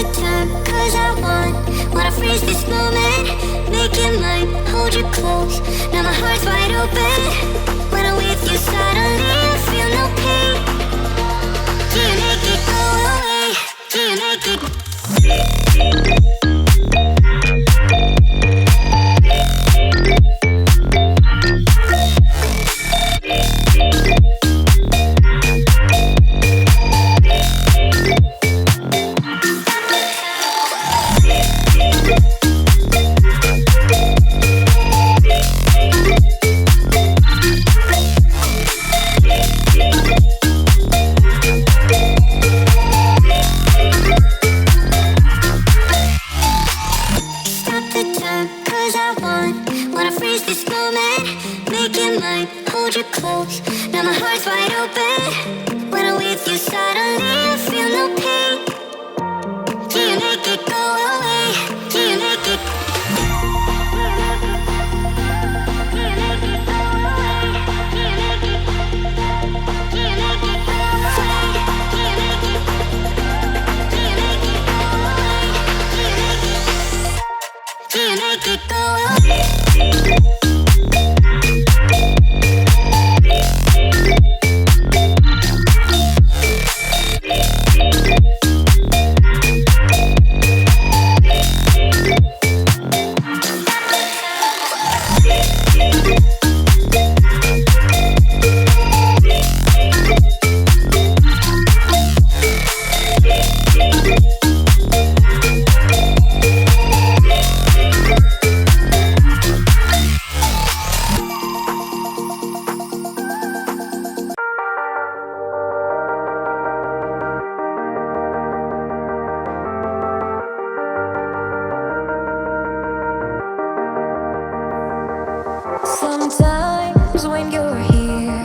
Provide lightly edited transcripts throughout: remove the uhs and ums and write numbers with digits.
the time, cause I wanna freeze this moment. Make it mine, hold you close. Now my heart's wide open. When I'm with you, suddenly I feel no pain. Do you make it go away? Do you make it? Sometimes when you're here,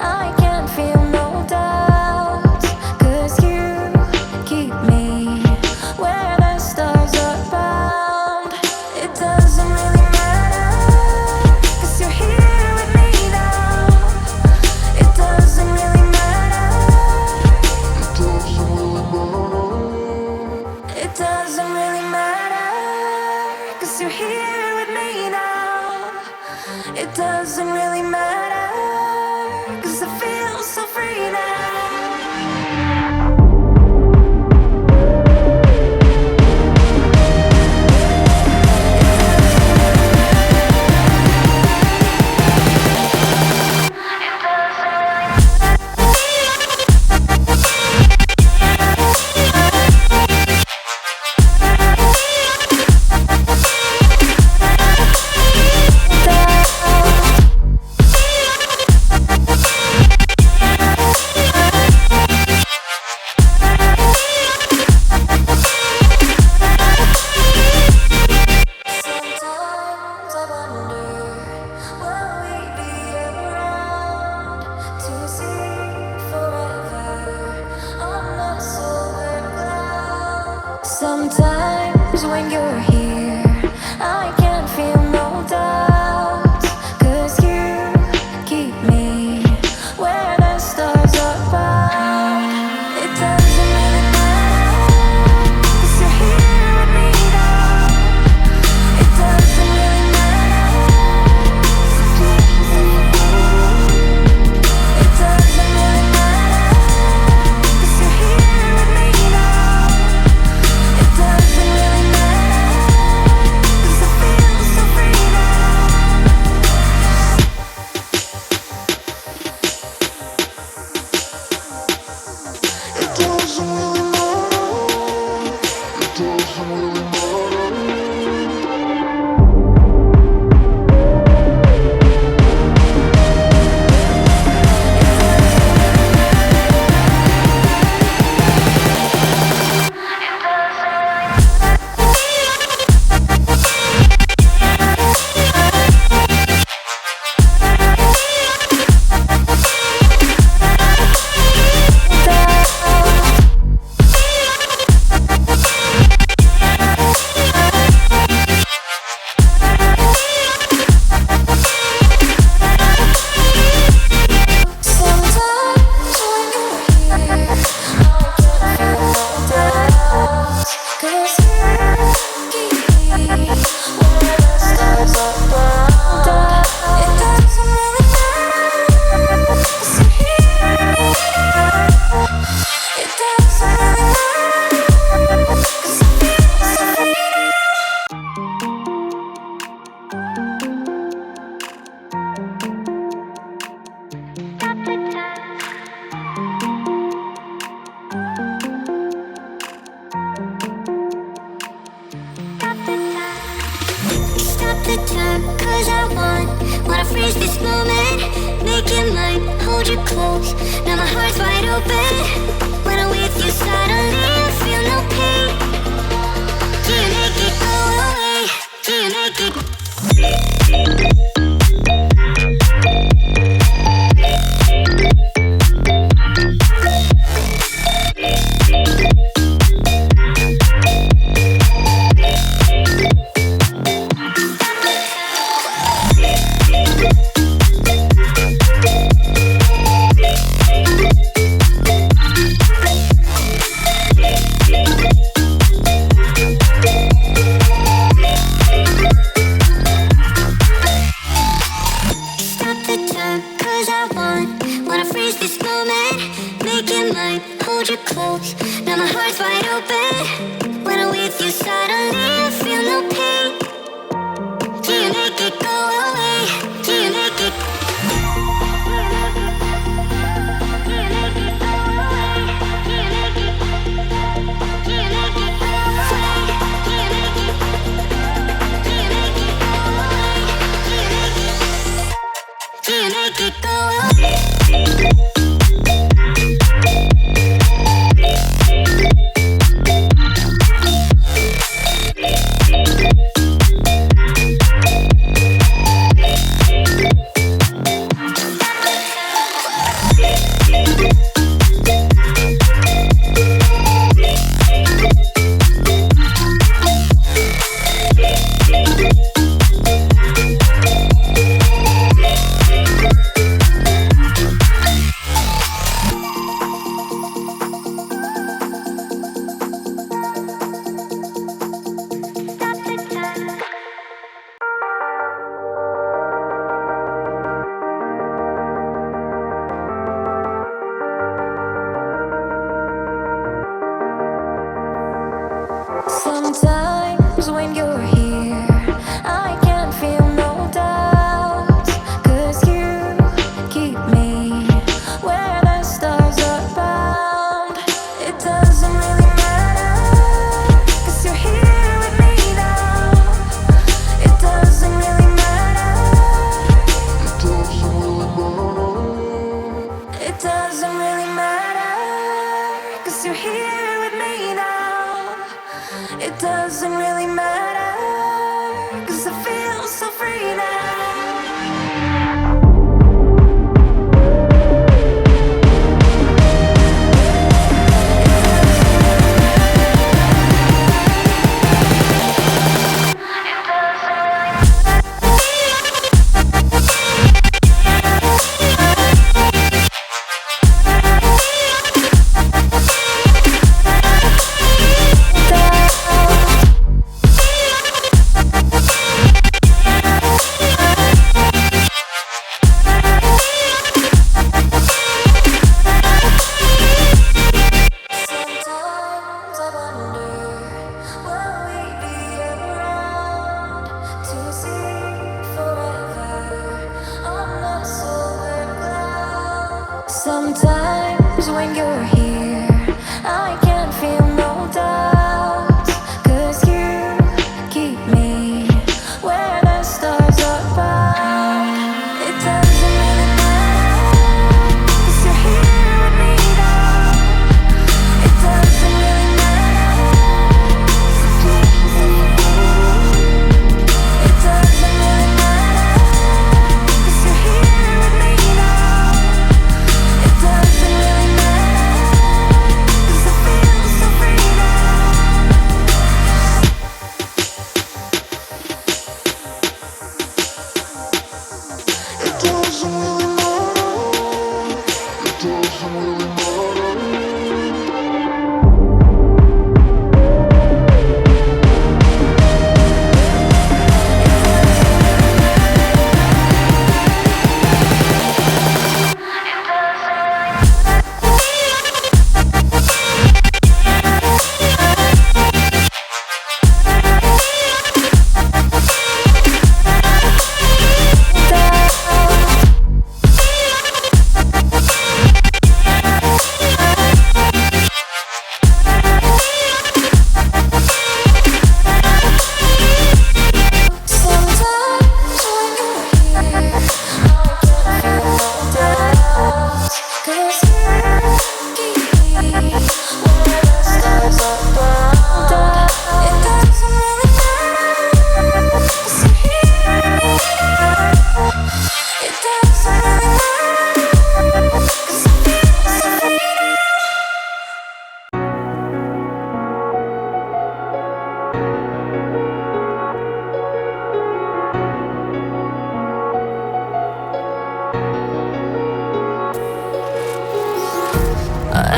I can't feel no doubt, 'cause you keep me where the stars are bound. It doesn't really matter, 'cause you're here with me now. It doesn't really matter. It doesn't really matter, 'cause you're here with me now. It doesn't really matter, 'cause I feel so free now. Sometimes when you're here, I can't feel no doubt, 'cause you keep me where the stars are bound. It doesn't really matter, 'cause you're here with me now. It doesn't really matter. It doesn't really matter, 'cause you're here with me now. It doesn't really matter. Stop the time, cause I wanna freeze this moment. Make it mine, hold you close. Now my heart's wide open. When I'm with you, suddenly I feel no pain. Do you make it go away? Do you make it? Wanna freeze this moment, make it mine, hold you close. Now my heart's wide open. When I'm with you, suddenly I feel no pain. Do you make it go away? Do you make it? Do you make it go away? Do you make it? Do you make it go away? Do you make it? Do you make it go away? Do you make it go away? Sometimes when you're here, I can't feel no doubts, 'cause you keep me where the stars are bound. It doesn't really matter, 'cause you're here with me now. It doesn't really matter. It doesn't really matter, 'cause you're here with me now. It doesn't really matter, 'cause I feel so free now. Sometimes when you're here, I can't feel no doubts, 'cause you keep me where the stars are bound. It doesn't really matter, 'cause you're here with me now. It doesn't really matter. It doesn't really matter, 'cause you're here with me now. It doesn't really matter.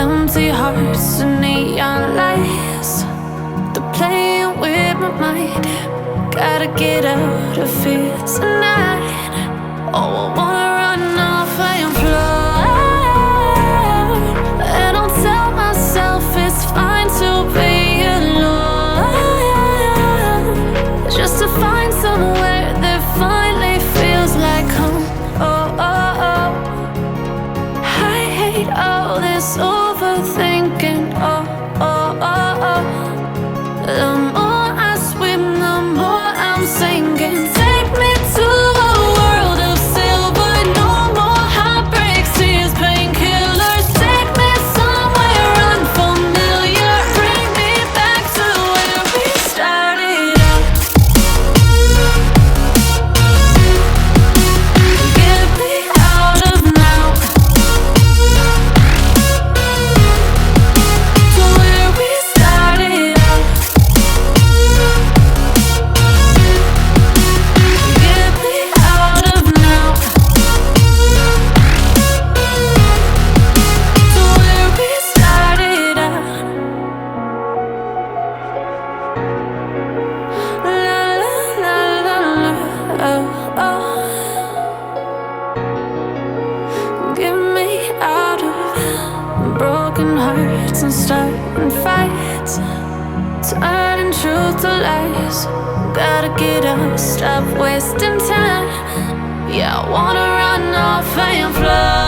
Empty hearts and neon lights, they're playing with my mind. Gotta get out of here tonight. Oh, I wanna run off and fly. And I'll tell myself it's fine to be alone, just to find somewhere that finally feels like home. Oh, oh, oh. I hate all this overthinking. Oh, oh, oh, oh. The more I swim, the more I'm sinking. Take me to a world of silver. No more heartbreaks, tears, painkillers. Take me somewhere unfamiliar. Bring me back to where we started out. Get me out of now, to where we started out. Get me out of now, to where we started out. La la la la la, oh, oh. Get me out of broken hearts and starting fights, turning truth to lies. Gotta get up, stop wasting time. Yeah, I wanna run off and fly.